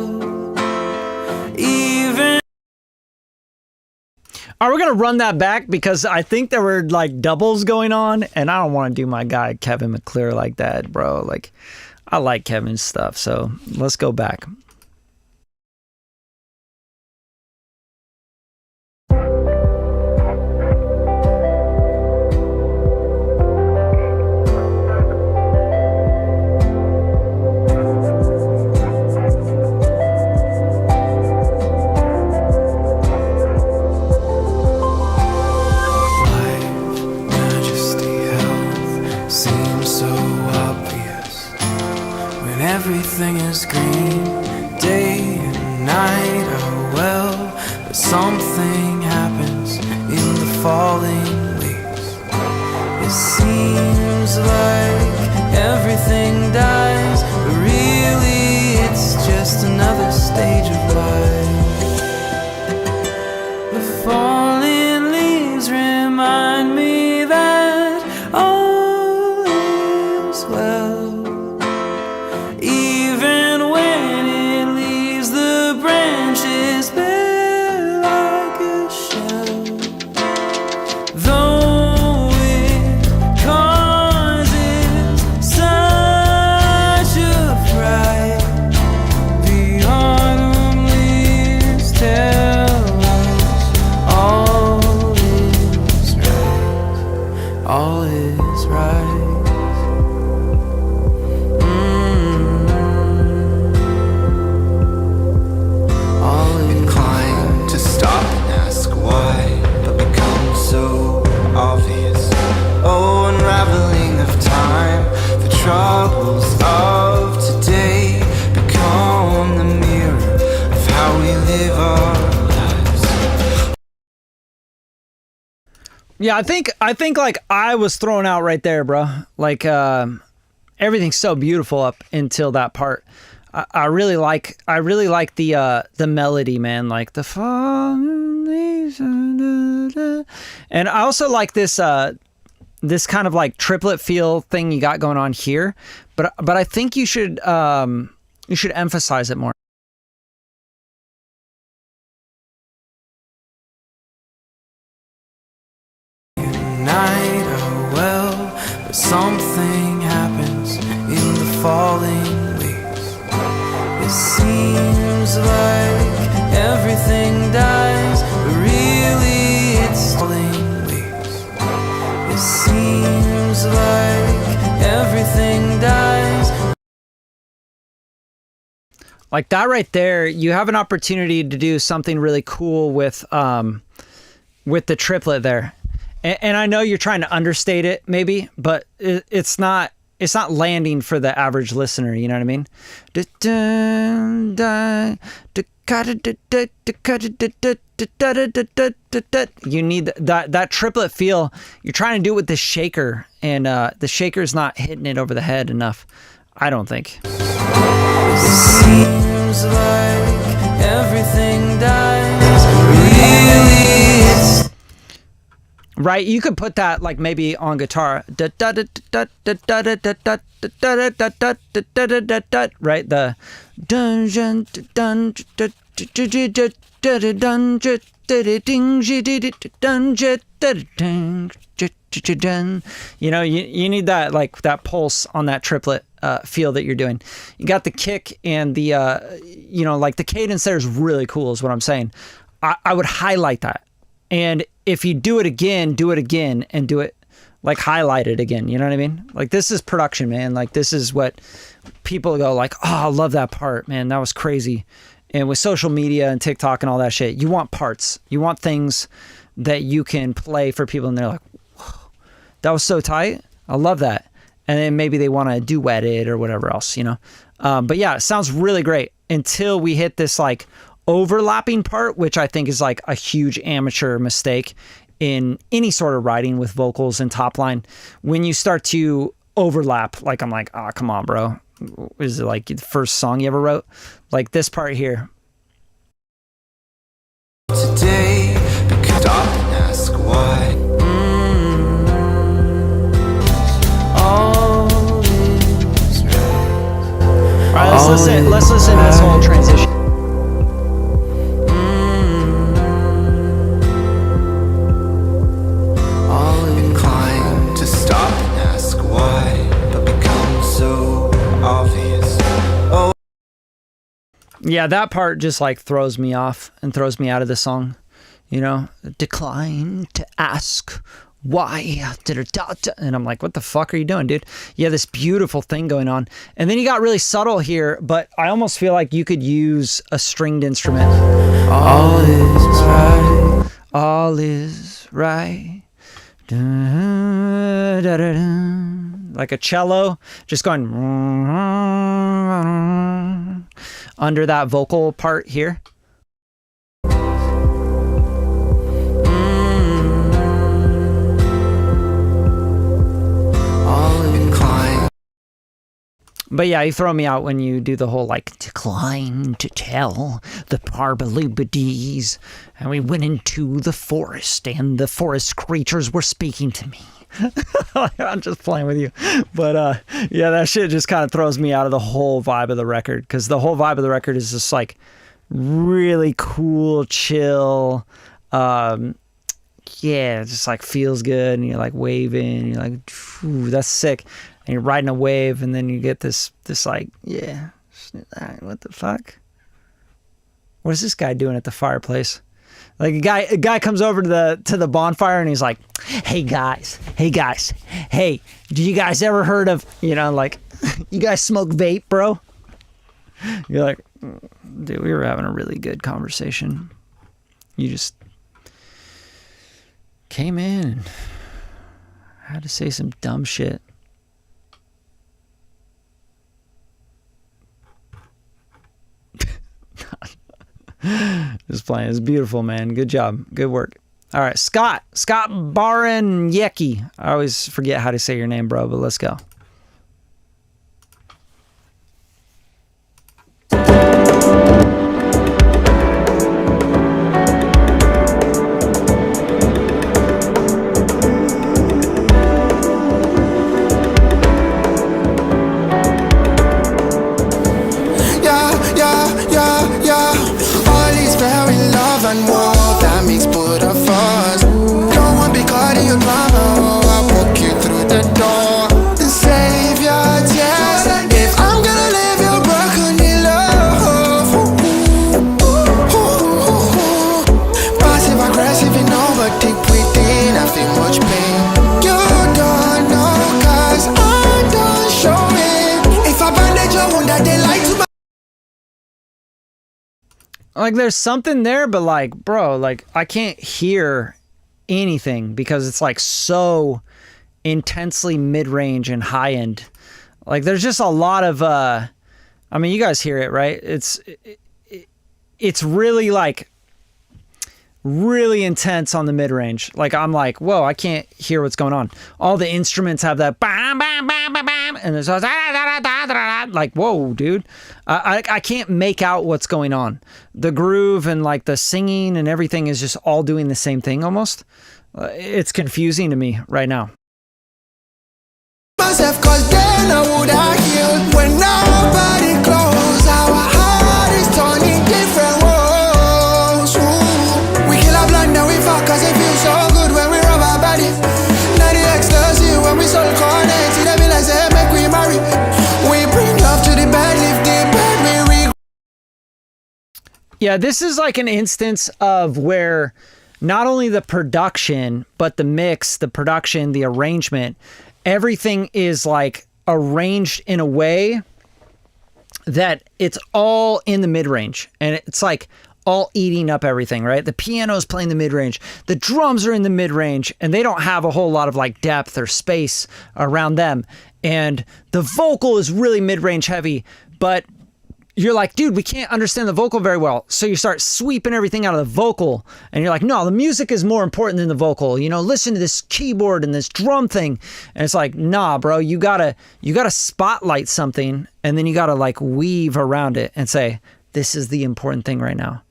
S1: All right, we're going to run that back because I think there were like doubles going on and I don't want to do my guy Kevin McClure like that, bro. Like, I like Kevin's stuff, so let's go back.
S2: something happens in the falling leaves. It seems like everything dies, but really it's just another stage of life. The falling leaves remind me that all is well. Even when it leaves the branches bare like a shell. Though it causes such a fright, the autumn leaves tell us all is right. All is right.
S4: Inclined to stop and ask why, but become so obvious. Oh, unraveling of time, the troubles of today become the mirror of how we live our lives.
S1: Yeah, I think like I was thrown out right there, bro. Like everything's so beautiful up until that part. I really like the melody, man. Like the falling leaves, and I also like this this kind of like triplet feel thing you got going on here. But I think you should emphasize it more.
S2: Night, oh well, but something happens in the falling leaves. It seems like everything dies, but really it's falling leaves. It seems like everything dies.
S1: Like that right there, you have an opportunity to do something really cool with the triplet there. And I know you're trying to understate it maybe, but it's not landing for the average listener, you know what I mean? You need that triplet feel. You're trying to do it with the shaker, and the shaker's not hitting it over the head enough, I don't think.
S2: It seems like everything dies, really it's
S1: Right, you could put that like maybe on guitar. Right, the dungeon. You know, you need that like that pulse on that triplet feel that you're doing. You got the kick and the you know, like the cadence there is really cool is what I'm saying. I would highlight that. And if you do it again, and do it like highlight it again. You know what I mean? Like this is production, man. Like this is what people go like, oh, I love that part, man. That was crazy. And with social media and TikTok and all that shit, you want parts. You want things that you can play for people and they're like, whoa, that was so tight. I love that. And then maybe they want to duet it or whatever else, you know? But yeah, it sounds really great until we hit this like overlapping part, which I think is like a huge amateur mistake in any sort of writing with vocals and top line. When you start to overlap, like I'm like, oh, come on, bro. Is it like the first song you ever wrote? Like this part here.
S4: Today, because stop and ask why.
S2: all is right.
S1: All right, let's listen to this whole transition.
S4: Inclined to stop and ask why, but become so obvious. Oh.
S1: Yeah, that part just like throws me off and throws me out of the song. You know, decline to ask why, and I'm like, what the fuck are you doing, dude? You have this beautiful thing going on, and then you got really subtle here, but I almost feel like you could use a stringed instrument.
S2: All is right.
S1: All is right. Like a cello, just going under that vocal part here. But yeah, you throw me out when you do the whole like decline to tell the parbalubades, and we went into the forest, and the forest creatures were speaking to me. I'm just playing with you, but yeah, that shit just kind of throws me out of the whole vibe of the record, because the whole vibe of the record is just like really cool, chill. Yeah, it just like feels good, and you're like waving, and you're like, "Ooh, that's sick." And you're riding a wave, and then you get this like, yeah, what the fuck? What is this guy doing at the fireplace? Like a guy comes over to the bonfire, and he's like, hey guys, hey, do you guys ever heard of, like, you guys smoke vape, bro? You're like, dude, we were having a really good conversation. You just came in and had to say some dumb shit. Just playing. It's beautiful, man. Good job. Good work. All right, Scott Baranyecki. I always forget how to say your name, bro, but let's go.
S5: And war that makes both of us. Don't want to be caught in your drama. I'll walk you through the door and save your tears. If I'm gonna live your broken love, passive aggressive, but deep within I feel much pain. You don't know, cause I don't show it. If I bandage your wound that they like to.
S1: Like, there's something there, but like, bro, like, I can't hear anything because it's like so intensely mid-range and high-end. Like, there's just a lot of, I mean, you guys hear it, right? It's really like, really intense on the mid-range. Like, I'm like, whoa, I can't hear what's going on. All the instruments have that bam, bam, bam, bam, bam, and there's like, whoa, dude. I can't make out what's going on. The groove and like the singing and everything is just all doing the same thing almost. It's confusing to me right now.
S5: Myself, cause then I would have healed when nobody close. Our heart is turning different roads. We kill our blood, now we fuck, cause it feels so good when we rub our body. Now the ecstasy when we soul connect. It be like say make we marry. We bring love to the bed, lift the bed, we
S1: Yeah, this is like an instance of where not only the production, but the mix, the production, the arrangement, everything is like arranged in a way that it's all in the mid-range, and it's like all eating up everything, right? The piano's playing the mid-range, the drums are in the mid-range, and they don't have a whole lot of like depth or space around them. And the vocal is really mid-range heavy, but you're like, dude, we can't understand the vocal very well. So you start sweeping everything out of the vocal, and you're like, no, the music is more important than the vocal. Listen to this keyboard and this drum thing. And it's like, nah, bro, you gotta spotlight something, and then you gotta like weave around it and say, this is the important thing right now.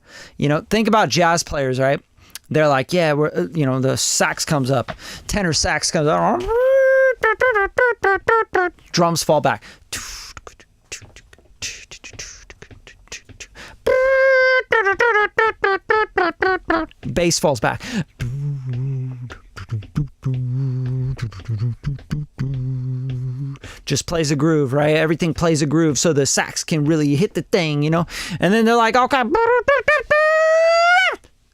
S1: Think about jazz players, right? They're like, yeah, we're, the sax comes up, tenor sax comes up, drums fall back. Bass falls back. Just plays a groove, right? Everything plays a groove so the sax can really hit the thing, And then they're like, okay.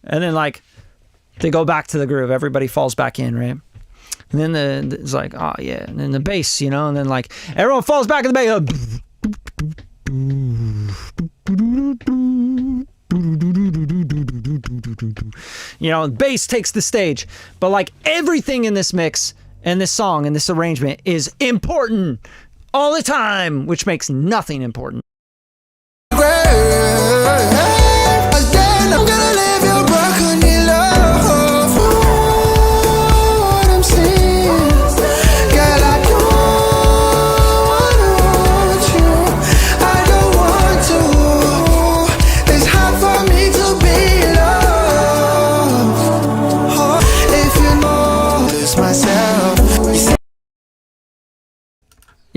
S1: And then like they go back to the groove. Everybody falls back in, right? And then it's like, oh yeah. And then the bass, and then like everyone falls back in the bass. Bass takes the stage, but like everything in this mix and this song and this arrangement is important all the time, which makes nothing important.
S5: Girl, I don't wanna watch you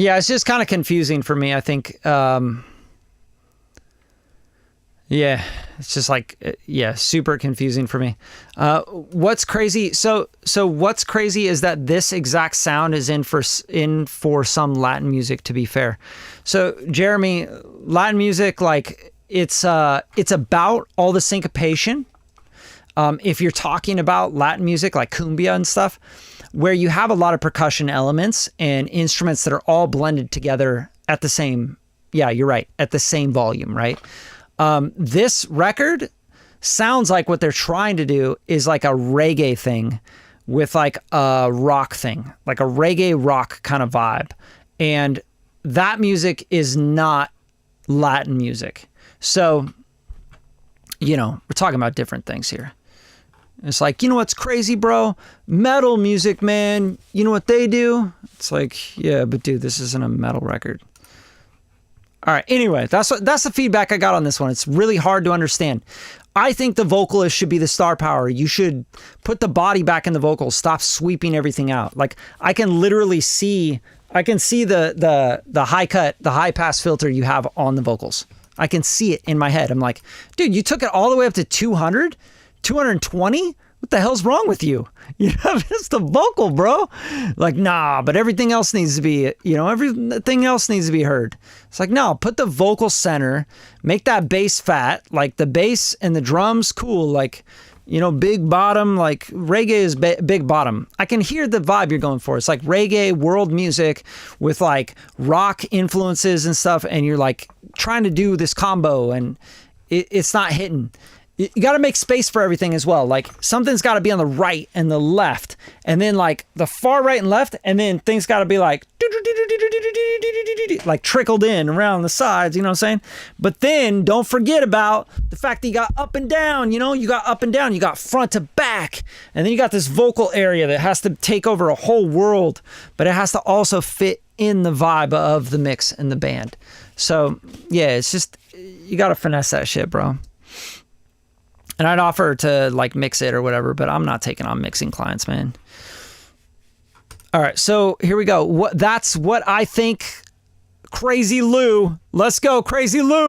S1: Yeah, it's just kind of confusing for me. I think, yeah, it's just like, yeah, super confusing for me. What's crazy? So what's crazy is that this exact sound is in for some Latin music, to be fair. So Jeremy, Latin music, like it's about all the syncopation. If you're talking about Latin music like cumbia and stuff, where you have a lot of percussion elements and instruments that are all blended together at the same, yeah, you're right, at the same volume, right? This record sounds like what they're trying to do is like a reggae thing with like a rock thing, like a reggae rock kind of vibe. And that music is not Latin music. So, you know, we're talking about different things here. It's like, you know what's crazy, bro? Metal music, man. You know what they do? It's like, yeah, but dude, this isn't a metal record. All right. Anyway, that's the feedback I got on this one. It's really hard to understand. I think the vocalist should be the star power. You should put the body back in the vocals. Stop sweeping everything out. Like I can literally see, the high cut, the high pass filter you have on the vocals. I can see it in my head. I'm like, dude, you took it all the way up to 200, 220? What the hell's wrong with you? You know, it's the vocal, bro. Like, nah, but everything else needs to be, you know, everything else needs to be heard. It's like, no, put the vocal center, make that bass fat, like the bass and the drums, cool. Like, you know, big bottom, like reggae is big bottom. I can hear the vibe you're going for. It's like reggae, world music with like rock influences and stuff. And you're like trying to do this combo and it's not hitting. You got to make space for everything as well. Like something's got to be on the right and the left, and then like the far right and left, and then things got to be like trickled in around the sides, you know what I'm saying? But then don't forget about the fact that you got up and down, you know, you got up and down, you got front to back, and then you got this vocal area that has to take over a whole world, but it has to also fit in the vibe of the mix and the band. So yeah, it's just, you got to finesse that shit, bro. And I'd offer to like mix it or whatever, but I'm not taking on mixing clients, man. All right, so here we go. That's what I think. Crazy Lou. Let's go, Crazy Lou.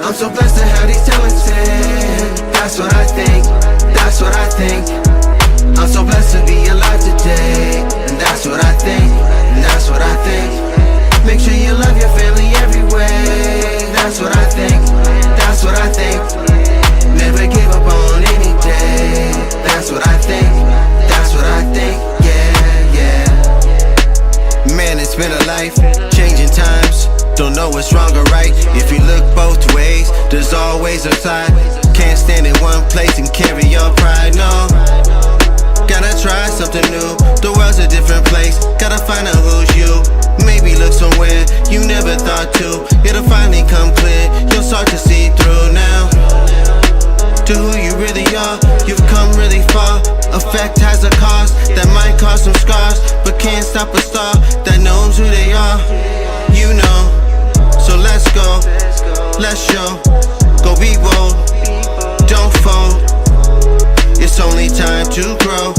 S5: I'm so blessed to have these talents in. That's what I think, that's what I think. I'm so blessed to be alive today. And that's what I think, and that's what I think. Make sure you love your family every way. That's what I think, that's what I think. Never give up on any day. That's what I think, that's what I think. Yeah, yeah. Man, it's been a life, changing times. Don't know what's wrong or right. If you look both ways, there's always a side. Can't stand in one place and carry your pride, no. Gotta try something new. The world's a different place. Gotta find out who's you. Maybe look somewhere you never thought to. It'll finally come clear. You'll start to see through now. To who you really are, you've come really far. Effect has a cost that might cause some scars, but can't stop a star that knows who they are. You know. So let's go, let's show, go be bold, don't fold. It's only time to grow.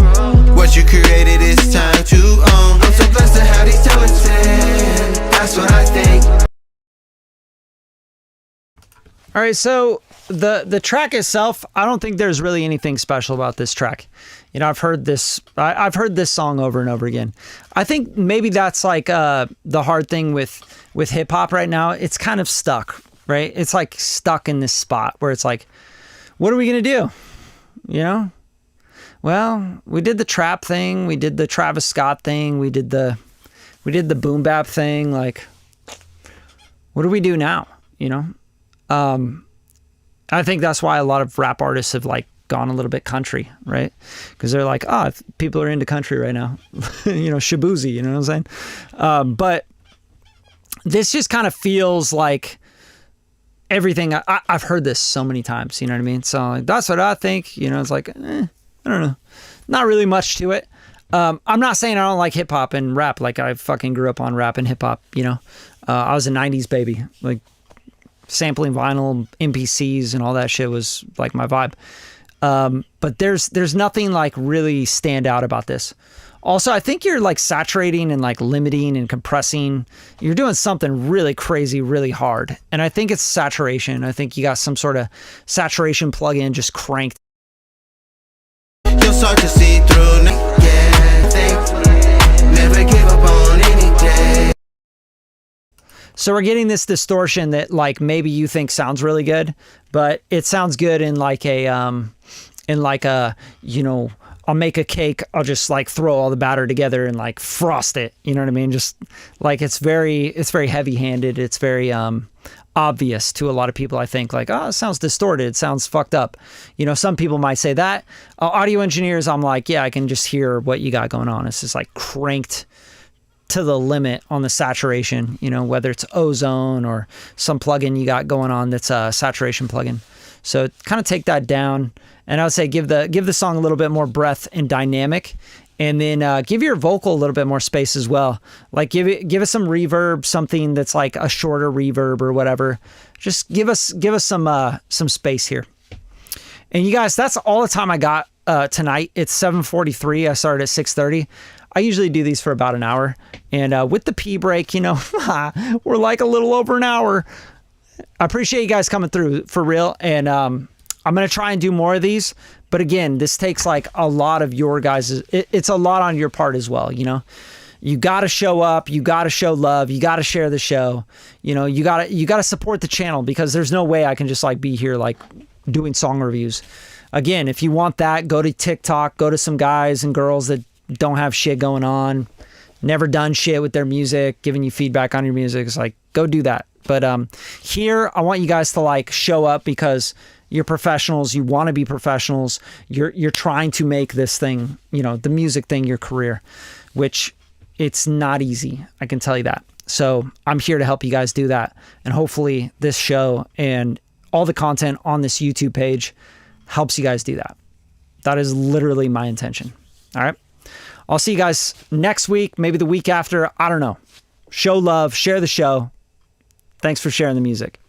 S5: What you created is time to own. I'm so blessed to have these talents in. That's what I think.
S1: All right, so the track itself, I don't think there's really anything special about this track. You know, I've heard this song over and over again. I think maybe that's like the hard thing with hip hop right now. It's kind of stuck, right? It's like stuck in this spot where it's like, what are we gonna do? You know? Well, we did the trap thing, we did the Travis Scott thing, we did the boom bap thing. Like, what do we do now? You know? I think that's why a lot of rap artists have like gone a little bit country, right? Because they're like, people are into country right now. You know, Shabuzi, you know what I'm saying? But this just kind of feels like everything. I've heard this so many times, you know what I mean? So like, that's what I think, you know, it's like, I don't know. Not really much to it. I'm not saying I don't like hip hop and rap. Like I fucking grew up on rap and hip hop, you know. I was a 90s baby. Like sampling vinyl, MPCs and all that shit was like my vibe. But there's nothing like really stand out about this. Also, I think you're like saturating and like limiting and compressing. You're doing something really crazy, really hard. And I think it's saturation. I think you got some sort of saturation plugin just cranked.
S3: You'll start to see through. Yeah, think, never give up on any day.
S1: So we're getting this distortion that like maybe you think sounds really good, but it sounds good in like a, you know, I'll make a cake. I'll just like throw all the batter together and like frost it. You know what I mean? Just like it's very heavy handed. It's very, obvious to a lot of people. I think like, oh, it sounds distorted. It sounds fucked up. You know, some people might say that. Audio engineers, I'm like, yeah, I can just hear what you got going on. It's just like cranked to the limit on the saturation, you know, whether it's ozone or some plugin you got going on that's a saturation plugin. So kind of take that down. And I would say give the song a little bit more breadth and dynamic. And then give your vocal a little bit more space as well. Like give it some reverb, something that's like a shorter reverb or whatever. Just give us some space here. And you guys, that's all the time I got tonight. It's 7:43. I started at 6:30. I usually do these for about an hour. And with the pee break, you know, we're like a little over an hour. I appreciate you guys coming through for real. And I'm going to try and do more of these. But again, this takes like a lot of your guys', it's a lot on your part as well, you know? You got to show up, you got to show love, you got to share the show. You know, you got to support the channel because there's no way I can just like be here like doing song reviews. Again, if you want that, go to TikTok, go to some guys and girls that don't have shit going on, never done shit with their music, giving you feedback on your music. It's like, go do that. But here, I want you guys to like show up because you're professionals. You want to be professionals. You're trying to make this thing, you know, the music thing, your career, which it's not easy. I can tell you that. So I'm here to help you guys do that. And hopefully this show and all the content on this YouTube page helps you guys do that. That is literally my intention. All right. I'll see you guys next week, maybe the week after. I don't know. Show love, share the show. Thanks for sharing the music.